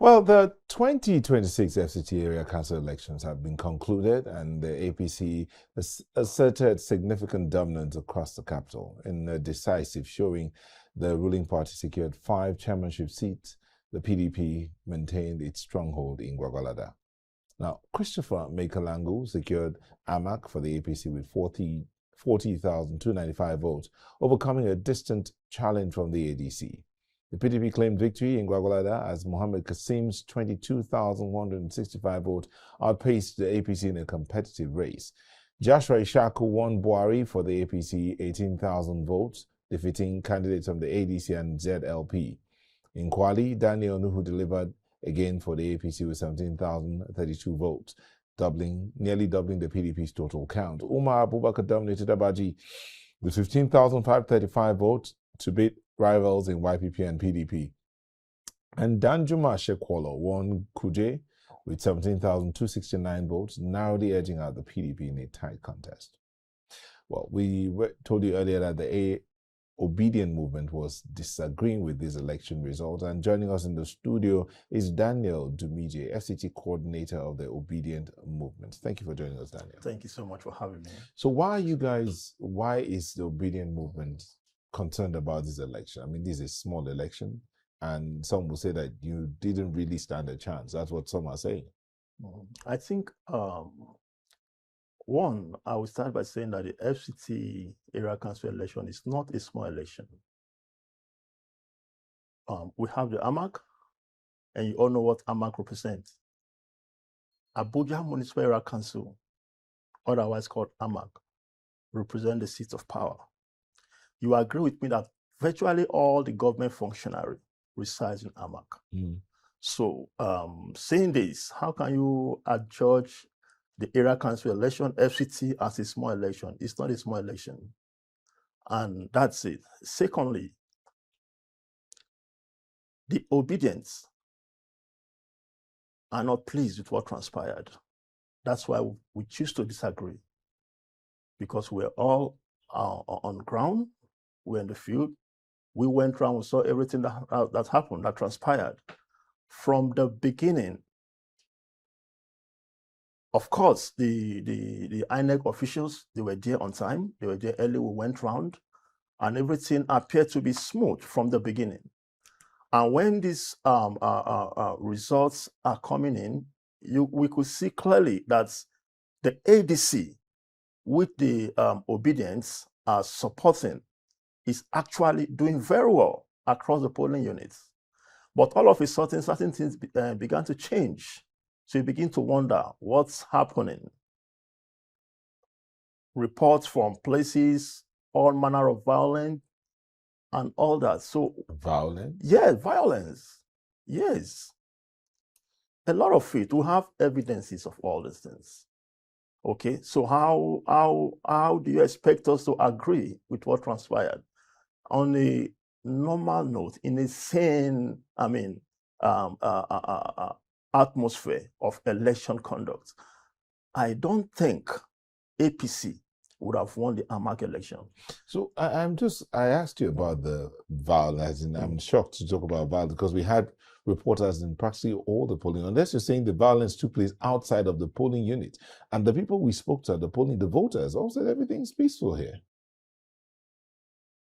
Well, the 2026 FCT Area Council elections have been concluded, and the APC asserted significant dominance across the capital. In a decisive showing, the ruling party secured 5 chairmanship seats. The PDP maintained its stronghold in Gwagwalada. Now, Christopher Mekalangu secured AMAC for the APC with 40,295 votes, overcoming a distant challenge from the ADC. The PDP claimed victory in Gwagwalada as Mohammed Kasim's 22,165 votes outpaced the APC in a competitive race. Joshua Ishaku won Buhari for the APC 18,000 votes, defeating candidates from the ADC and ZLP. In Kwali, Daniel Dumije delivered again for the APC with 17,032 votes, nearly doubling the PDP's total count. Umar Abubakar dominated Abaji with 15,535 votes to beat rivals in YPP and PDP. And Danjuma Shekwolo won Kuje with 17,269 votes, narrowly edging out the PDP in a tight contest. Well, we told you earlier that the Obidient Movement was disagreeing with this election result, and joining us in the studio is Daniel Dumije, FCT Coordinator of the Obidient Movement. Thank you for joining us, Daniel. Thank you so much for having me. So why is the Obidient Movement concerned about this election? I mean, this is a small election, and some will say that you didn't really stand a chance. That's what some are saying. I think, one, I will start by saying that the FCT Area Council election is not a small election. We have the AMAC, and you all know what AMAC represents. Abuja Municipal Area Council, otherwise called AMAC, represent the seat of power. You agree with me that virtually all the government functionary resides in AMAC. So saying this, how can you adjudge the Area Council election, FCT, as a small election? It's not a small election. And that's it. Secondly, the Obedients are not pleased with what transpired. That's why we choose to disagree, because we're all on ground. We're in the field. We went around, we saw everything that happened, that transpired. From the beginning, of course, the INEC officials, they were there on time. They were there early. We went around, and everything appeared to be smooth from the beginning. And when these results are coming in, we could see clearly that the ADC, with the Obedients, are supporting, is actually doing very well across the polling units. But all of a sudden, certain things began to change. So you begin to wonder what's happening. Reports from places, all manner of violence, and all that. So violence? Yes, violence. Yes. A lot of it. We have evidences of all these things. Okay, so how do you expect us to agree with what transpired? On a normal note, in a sane, atmosphere of election conduct, I don't think APC would have won the AMAC election. So I asked you about the violence, and I'm shocked to talk about violence because we had reporters in practically all the polling, unless you're saying the violence took place outside of the polling unit. And the people we spoke to at the polling, the voters, all said everything's peaceful here.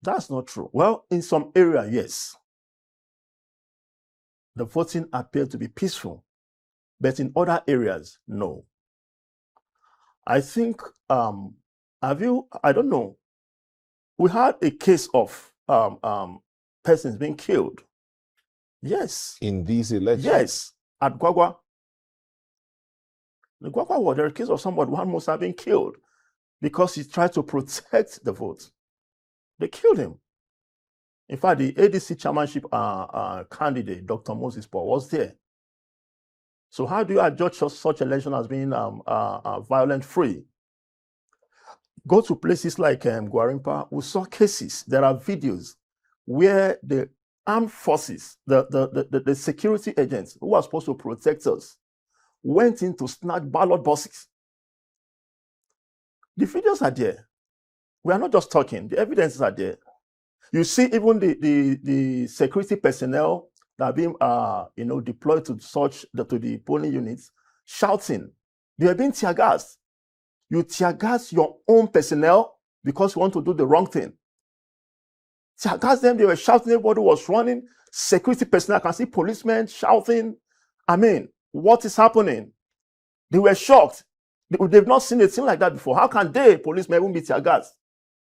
That's not true. Well, in some area, yes. The voting appeared to be peaceful, but in other areas, no. I think, I don't know, we had a case of persons being killed. Yes. In these elections? Yes, at Gwagwa. The Gwagwa was there a case of somebody who must have been killed because he tried to protect the vote. They killed him. In fact, the ADC chairmanship candidate, Dr. Moses Paul, was there. So how do you adjudge such election as being violent-free? Go to places like Gwarimpa, we saw cases, there are videos where the armed forces, the security agents who are supposed to protect us, went in to snatch ballot boxes. The videos are there. We are not just talking, the evidences are there. You see even the security personnel that are being, deployed to the polling units, shouting. They were being tear gassed. You tear gas your own personnel because you want to do the wrong thing. Tear gas them. They were shouting. Everybody was running. Security personnel. I can see policemen shouting. I mean, what is happening? They were shocked. They've not seen a thing like that before. How can they, policemen, even be tear gassed?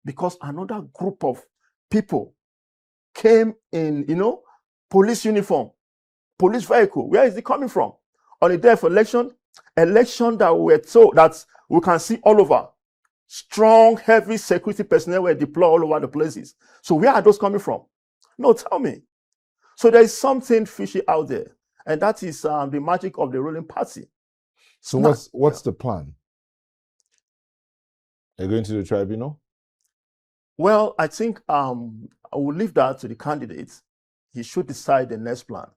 Because another group of people came in, police uniform, police vehicle. Where is it coming from? On the day of election that we were told that we can see all over. Strong, heavy security personnel were deployed all over the places. So where are those coming from? No, tell me. So there is something fishy out there, and that is the magic of the ruling party. So what's the plan? Are you going to the tribunal? Well, I think I will leave that to the candidates. He should decide the next plan.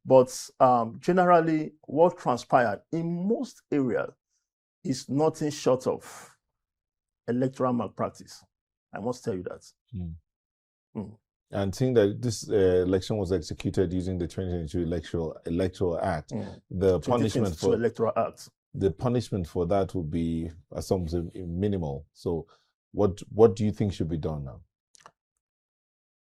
But generally, what transpired in most areas is nothing short of electoral malpractice. I must tell you that. And seeing that this election was executed using the 2022 Electoral Act, the punishment for Electoral Act, the punishment for that would be something minimal. So, what do you think should be done now?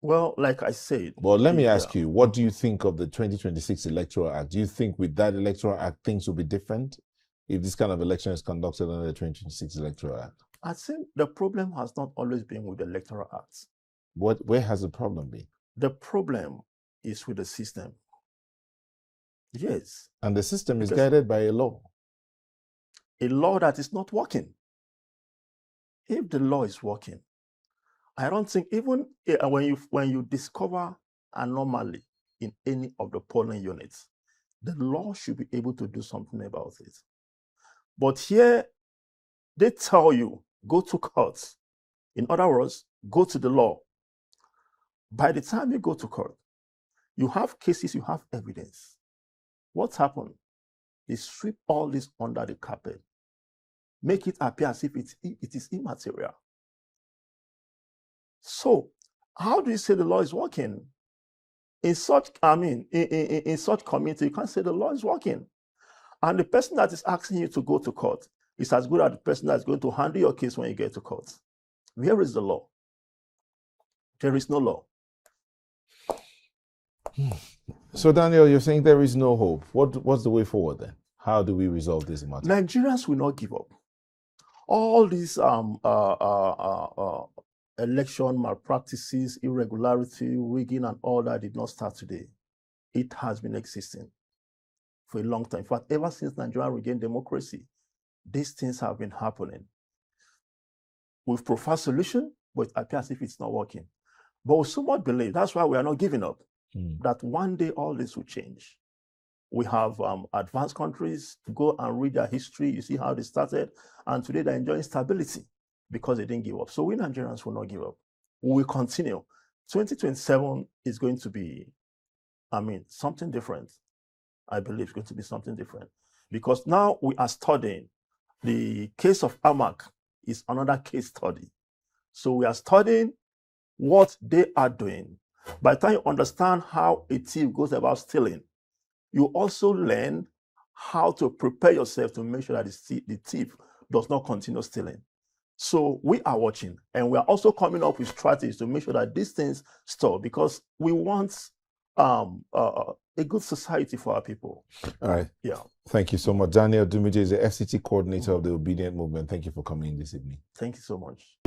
Well, like I said. Well, let me ask you, what do you think of the 2026 Electoral Act? Do you think with that Electoral Act things will be different if this kind of election is conducted under the 2026 Electoral Act? I think the problem has not always been with the Electoral Act. Where has the problem been? The problem is with the system. Yes. And the system is guided by a law. A law that is not working. If the law is working, I don't think even when you discover anomaly in any of the polling units, the law should be able to do something about it. But here, they tell you, go to court. In other words, go to the law. By the time you go to court, you have cases, you have evidence. What's happened? They sweep all this under the carpet, make it appear as if it is immaterial. So, how do you say the law is working? In such community, you can't say the law is working. And the person that is asking you to go to court is as good as the person that's going to handle your case when you get to court. Where is the law? There is no law. So, Daniel, you're saying there is no hope. What's the way forward then? How do we resolve this matter? Nigerians will not give up. All these election malpractices, irregularity, rigging, and all that did not start today. It has been existing for a long time. In fact, ever since Nigeria regained democracy, these things have been happening. We've provided solution, but it appears as if it's not working. But we somewhat believe, that's why we are not giving up, that one day all this will change. We have advanced countries, go and read their history, you see how they started, and today they're enjoying stability because they didn't give up. So we Nigerians will not give up. We will continue. 2027 is going to be, something different. I believe it's going to be something different. Because now we are studying. The case of INEC is another case study. So we are studying what they are doing. By the time you understand how a thief goes about stealing, you also learn how to prepare yourself to make sure that the thief does not continue stealing. So we are watching, and we are also coming up with strategies to make sure that these things stop, because we want a good society for our people. All right. Yeah. Thank you so much. Daniel Dumije is the FCT Coordinator of the Obidient Movement. Thank you for coming in this evening. Thank you so much.